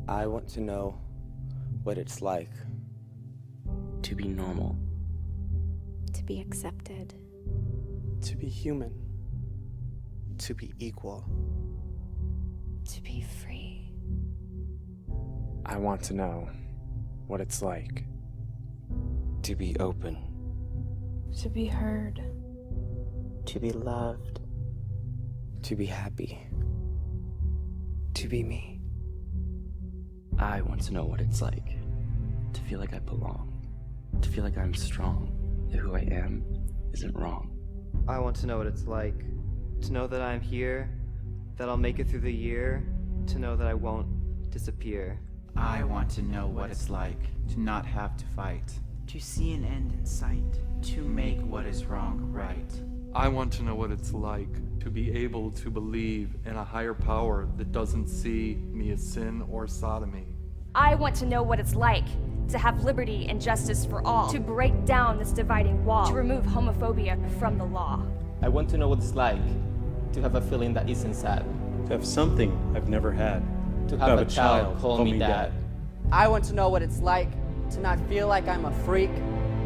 I want to know what it's like to be normal, to be accepted, to be human, to be equal, to be free. I want to know what it's like to be open, to be heard, to be loved, to be happy, to be me. I want to know what it's like to feel like I belong, to feel like I'm strong, that who I am isn't wrong. I want to know what it's like to know that I'm here, that I'll make it through the year, to know that I won't disappear. I want to know what it's like to not have to fight, to see an end in sight, to make what is wrong right. I want to know what it's like to be able to believe in a higher power that doesn't see me as sin or sodomy. I want to know what it's like to have liberty and justice for all, to break down this dividing wall, to remove homophobia from the law. I want to know what it's like to have a feeling that isn't sad, to have something I've never had, to have a child call me dad. I want to know what it's like to not feel like I'm a freak,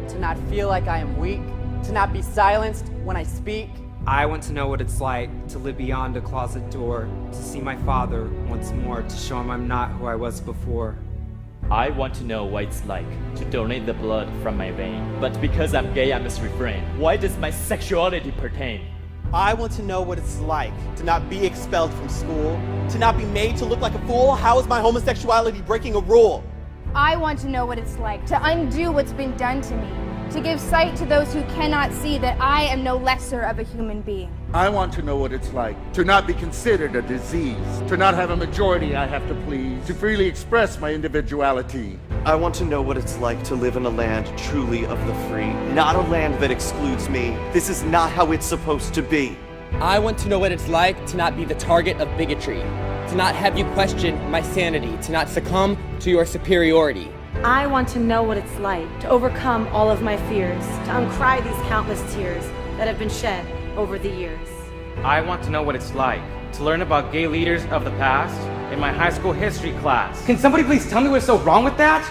to not feel like I am weak, to not be silenced when I speak. I want to know what it's like to live beyond a closet door, to see my father once more, to show him I'm not who I was before. I want to know what it's like to donate the blood from my vein. But because I'm gay, I must refrain. Why does my sexuality pertain? I want to know what it's like to not be expelled from school, to not be made to look like a fool. How is my homosexuality breaking a rule? I want to know what it's like to undo what's been done to me, to give sight to those who cannot see that I am no lesser of a human being. I want to know what it's like to not be considered a disease, to not have a majority I have to please, to freely express my individuality. I want to know what it's like to live in a land truly of the free, not a land that excludes me. This is not how it's supposed to be. I want to know what it's like to not be the target of bigotry, to not have you question my sanity, to not succumb to your superiority. I want to know what it's like to overcome all of my fears, to uncry these countless tears that have been shed over the years. I want to know what it's like to learn about gay leaders of the past in my high school history class. Can somebody please tell me what's so wrong with that?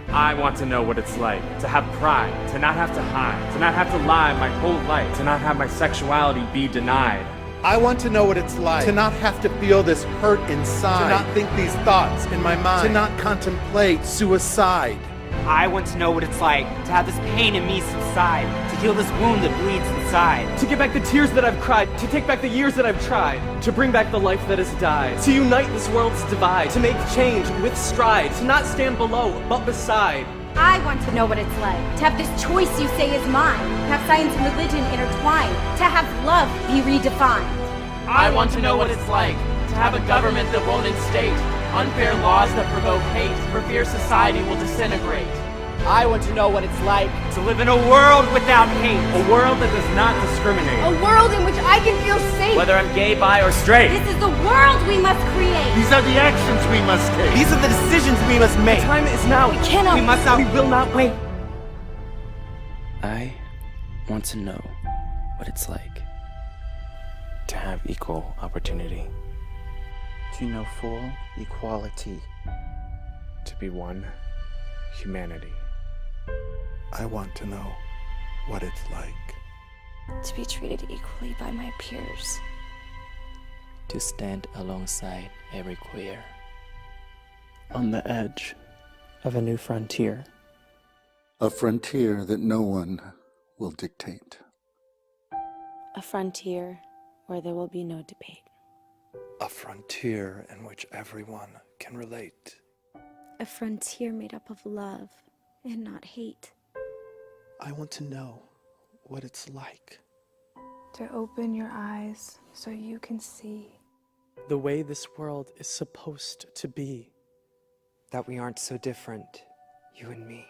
I want to know what it's like to have pride, to not have to hide, to not have to lie my whole life, to not have my sexuality be denied. I want to know what it's like to not have to feel this hurt inside, to not think these thoughts in my mind, to not contemplate suicide. I want to know what it's like to have this pain in me subside, to heal this wound that bleeds inside. To get back the tears that I've cried, to take back the years that I've tried, to bring back the life that has died, to unite this world's divide, to make change with stride, to not stand below, but beside. I want to know what it's like to have this choice you say is mine, to have science and religion intertwined, to have love be redefined. I want to know what it's like to have a government that won't instate unfair laws that provoke hate, for fear society will disintegrate. I want to know what it's like to live in a world without hate, a world that does not discriminate, a world in which I can feel safe, whether I'm gay, bi, or straight. This is the world we must create. These are the actions we must take. These are the decisions we must make. The time is now. We cannot. We must not. We will not wait. I want to know what it's like to have equal opportunity, To know full equality, to be one humanity. I want to know what it's like To be treated equally by my peers. to stand alongside every queer. on the edge of a new frontier. A frontier that no one will dictate. A frontier where there will be no debate. A frontier in which everyone can relate. A frontier made up of love and not hate. I want to know what it's like to open your eyes so you can see the way this world is supposed to be. that we aren't so different, you and me.